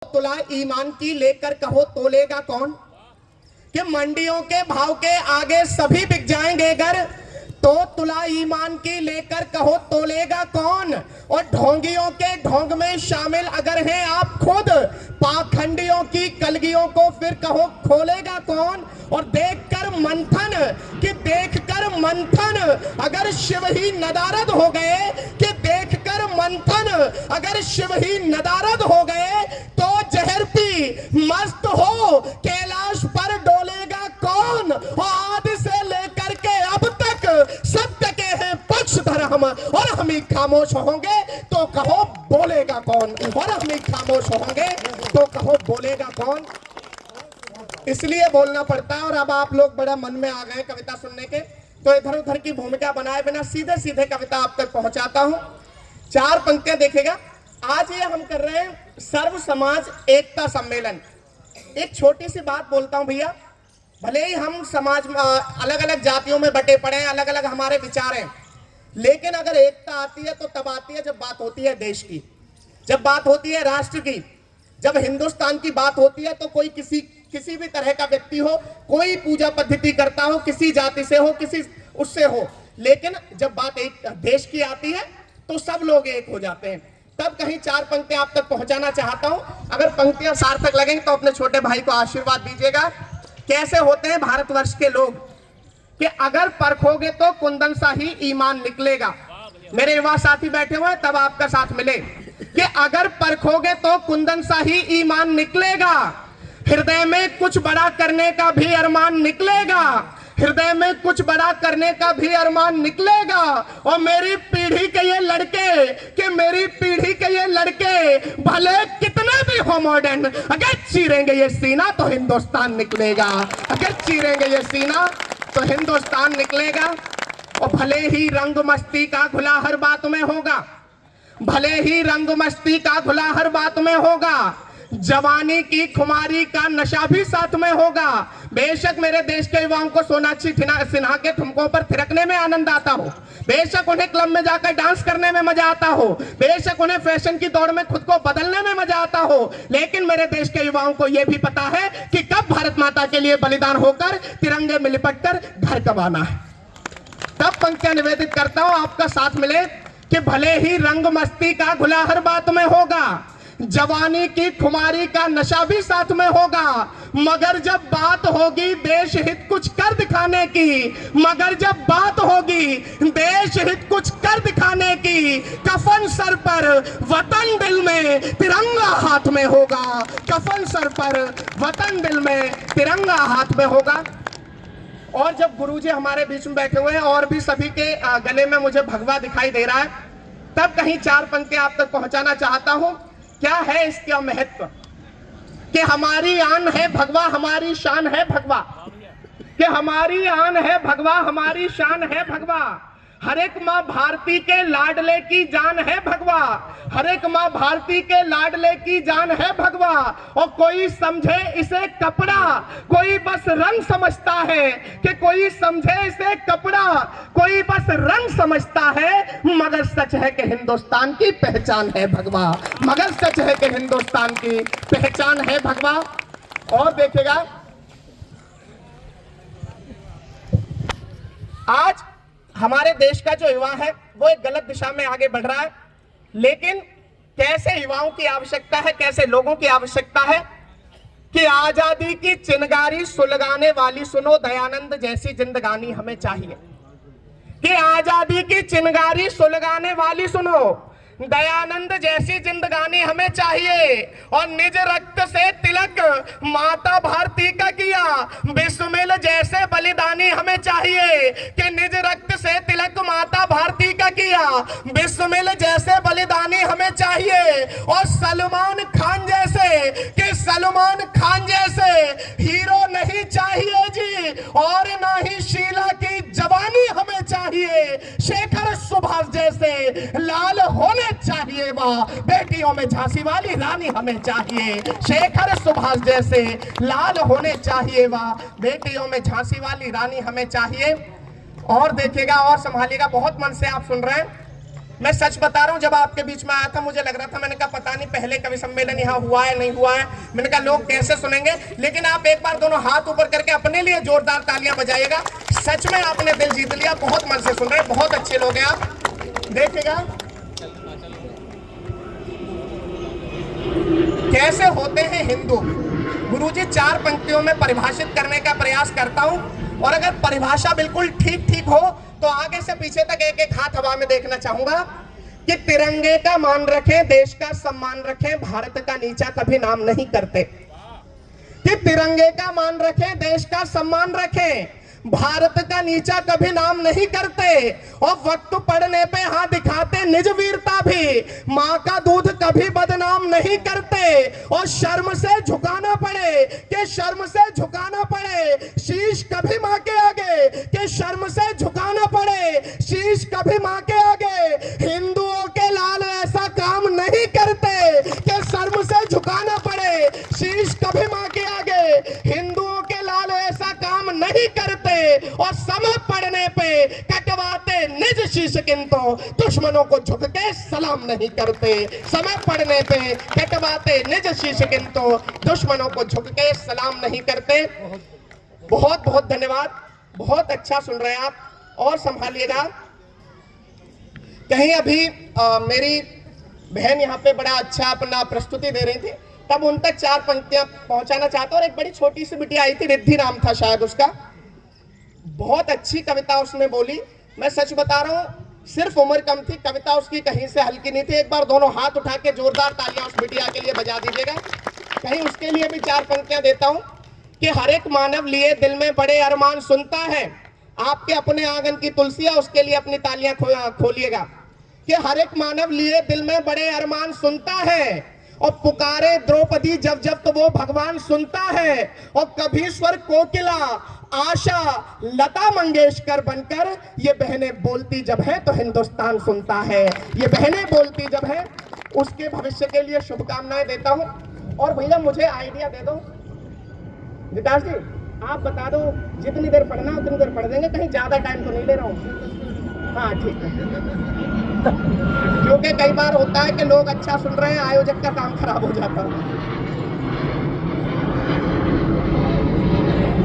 तुला ईमान की लेकर कहो तोलेगा कौन। कि मंडियों के भाव के आगे सभी बिक जाएंगे घर, तो तुला ईमान की लेकर कहो तोलेगा कौन। और ढोंगियों के ढोंग में शामिल अगर हैं आप खुद, पाखंडियों की कलगियों को फिर कहो खोलेगा कौन। और देखकर मंथन अगर शिव ही नदारद हो गए, कि देखकर मंथन अगर शिव ही नदारद हो गए, तो जहर पी मस्त हो कैलाश पर डोलेगा कौन। और आदि से लेकर के अब तक सत्य के हैं पक्षधर हम, और हम ही खामोश होंगे तो कहो बोलेगा कौन। और हम ही खामोश होंगे तो कहो बोलेगा कौन। इसलिए बोलना पड़ता है। और अब आप लोग बड़ा मन में आ गए कविता सुनने के, तो इधर उधर की भूमिका बनाए बिना सीधे सीधे कविता आप तक पहुंचाता हूं। 4 पंक्तियां देखिएगा। आज ये हम कर रहे हैं सर्व समाज एकता सम्मेलन। एक छोटी सी बात बोलता हूं भैया, भले ही हम समाज में अलग अलग जातियों में बटे पड़े हैं, अलग अलग हमारे विचार हैं, लेकिन अगर एकता आती है तो तब आती है जब बात होती है देश की, जब बात होती है राष्ट्र की, जब हिंदुस्तान की बात होती है। तो कोई किसी भी तरह का व्यक्ति हो, कोई पूजा पद्धति करता हो, किसी जाति से हो, किसी उससे हो, लेकिन जब बात एक देश की आती है तो सब लोग एक हो जाते हैं। तब कहीं 4 पंक्तियां आप तक पहुंचाना चाहता हूं। अगर पंक्तियां सार्थक लगेंगी तो अपने छोटे भाई को आशीर्वाद दीजिएगा। कैसे होते हैं भारतवर्ष के लोग, कि अगर परखोगे तो कुंदन सा ही ईमान निकलेगा। मेरे युवा साथी बैठे हुए हैं, तब आपका साथ मिले, कि अगर परखोगे तो कुंदन सा ही ईमान निकलेगा। हृदय में कुछ बड़ा करने का भी अरमान निकलेगा, हृदय में कुछ बड़ा करने का भी अरमान निकलेगा। और मेरी पीढ़ी के ये लड़के, कि मेरी पीढ़ी के ये लड़के भले कितने भी हो मॉडर्न, अगर चीरेंगे ये सीना तो हिंदुस्तान निकलेगा। अगर चीरेंगे ये सीना तो हिंदुस्तान निकलेगा। और भले ही रंग मस्ती का घुला हर बात में होगा, भले ही रंग मस्ती का घुला हर बात में होगा, जवानी की खुमारी का नशा भी साथ में होगा। बेशक मेरे देश के युवाओं को सोनाक्षी सिन्हा के ठुमकों पर थिरकने में आनंद आता हो, बेशक उन्हें क्लब में जाकर डांस करने में मजा आता हो, बेशक उन्हें फैशन की दौड़ में खुद को बदलने में मजा आता हो, लेकिन मेरे देश के युवाओं को यह भी पता है कि कब भारत माता के लिए बलिदान होकर तिरंगे में लिपट कर घर कब आना है। तब पंक्तियां निवेदित करता हूं, आपका साथ मिले, कि भले ही रंग मस्ती का घुला हर बात में होगा, जवानी की खुमारी का नशा भी साथ में होगा, मगर जब बात होगी देश हित कुछ कर दिखाने की, मगर जब बात होगी देश हित कुछ कर दिखाने की, कफन सर पर वतन दिल में तिरंगा हाथ में होगा, कफन सर पर वतन दिल में तिरंगा हाथ में होगा। और जब गुरुजी हमारे बीच में बैठे हुए हैं और भी सभी के गले में मुझे भगवा दिखाई दे रहा है, तब कहीं 4 पंक्तियां आप तक पहुंचाना चाहता हूं। क्या है इसका महत्व, कि हमारी आन है भगवा, हमारी शान है भगवा, कि हमारी आन है भगवा, हमारी शान है भगवा, हर एक माँ भारती के लाडले की जान है भगवा, हर एक माँ भारती के लाडले की जान है भगवा। और कोई समझे इसे कपड़ा, कोई बस रंग समझता है, कि कोई समझे इसे कपड़ा, कोई बस रंग समझता है, मगर सच है कि हिंदुस्तान की पहचान है भगवा, मगर सच है कि हिंदुस्तान की पहचान है भगवा। और देखिएगा, आज हमारे देश का जो युवा है वो एक गलत दिशा में आगे बढ़ रहा है, लेकिन कैसे युवाओं की आवश्यकता है, कैसे लोगों की आवश्यकता है, कि आजादी की चिनगारी सुलगाने वाली सुनो दयानंद जैसी जिंदगानी हमें चाहिए, कि आजादी की चिनगारी सुलगाने वाली सुनो दयानंद जैसी जिंदगानी हमें चाहिए। और निज रक्त से तिलक माता भारती का किया बिस्मिल जैसे बलिदानी हमें चाहिए, कि निज रक्त से तिलक माता भारती का किया बिस्मिल जैसे बलिदानी हमें चाहिए। और सलमान खान जैसे, कि सलमान खान जैसे हीरो नहीं चाहिए जी, और ना ही शीला की जवानी हमें चाहिए। शेखर सुभाष जैसे लाल होने चाहिए, वाह बेटियों में झांसी वाली रानी हमें चाहिए। शेखर सुभाष जैसे लाल होने चाहिए, वाह बेटियों में झांसी वाली रानी हमें चाहिए। और देखिएगा और संभालिएगा, बहुत मन से आप सुन रहे हैं, मैं सच बता रहा हूं, जब आपके बीच में आया था मुझे लग रहा था, मैंने कहा पता नहीं पहले कवि सम्मेलन यहाँ हुआ है नहीं हुआ है, मैंने कहा लोग कैसे सुनेंगे। लेकिन आप एक बार दोनों हाथ ऊपर करके अपने लिए जोरदार तालियां बजाइएगा। सच में आपने दिल जीत लिया, बहुत मन से सुन रहे हैं, बहुत अच्छे लोग हैं आप। देखिएगा कैसे होते हैं हिंदू। गुरुजी 4 पंक्तियों में परिभाषित करने का प्रयास करता हूं, और अगर परिभाषा बिल्कुल ठीक ठीक हो तो आगे से पीछे तक एक एक हाथ हवा में देखना चाहूंगा कि तिरंगे का मान रखें, देश का सम्मान रखें, भारत का नीचा कभी नाम नहीं करते। कि तिरंगे का मान रखें, देश का सम्मान रखें, भारत का नीचा कभी नाम नहीं करते, और वक्त पड़ने पे हाथ दिखाते निज वीरता भी, माँ का दूध कभी बदनाम नहीं करते। और शर्म से झुकाना पड़े कि शर्म से झुकाना पड़े शीश कभी माँ के आगे, कि शर्म से झुकाना पड़े शीश कभी माँ के आगे। हिंदुओं के लाल ऐसा काम नहीं करते कि शर्म से झुकाना पड़े शीश कभी माँ के आगे। हिंदुओं के लाल ऐसा काम नहीं करते, और समय पड़ने पे कटवाते निज शीश, किंतु दुश्मनों को झुक के सलाम नहीं करते। समय पड़ने पे कटवाते निज शीश, किंतु दुश्मनों को झुक के सलाम नहीं करते। बहुत बहुत धन्यवाद, बहुत अच्छा सुन रहे हैं आप, और संभालिएगा। कहीं अभी मेरी बहन यहाँ पे बड़ा अच्छा अपना प्रस्तुति दे रही थी, तब उन तक 4 पंक्तियां पहुंचाना चाहता हूं। और एक बड़ी छोटी सी बिटिया आई थी, रिद्धि नाम था शायद उसका, बहुत अच्छी कविता उसने बोली। मैं सच बता रहा हूं, सिर्फ उम्र कम थी, कविता उसकी कहीं से हल्की नहीं थी। एक बार दोनों हाथ उठा के जोरदार तालियां उस बिटिया के लिए बजा दीजिएगा। कहीं उसके लिए भी 4 पंक्तियां देता हूं कि हर एक मानव लिए दिल में बड़े अरमान सुनता है। आपके अपने आंगन की तुलसियां, उसके लिए अपनी तालियां खोलिएगा। कि हर एक मानव लिए दिल में बड़े अरमान सुनता है, और पुकारे द्रौपदी जब जब तो वो भगवान सुनता है। और कभी स्वर कोकिला आशा लता मंगेशकर बनकर, ये बहनें बोलती जब है तो हिंदुस्तान सुनता है। ये बहनें बोलती जब है, उसके भविष्य के लिए शुभकामनाएं देता हूं। और भैया मुझे आइडिया दे दो, विकास जी आप बता दो जितनी देर पढ़ना उतनी देर पढ़ देंगे, कहीं ज्यादा टाइम तो नहीं ले रहा हूँ। हाँ ठीक है, क्योंकि कई बार होता है कि लोग अच्छा सुन रहे हैं, आयोजक का काम खराब हो जाता है।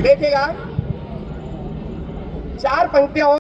देखिएगा 4 पंक्तियां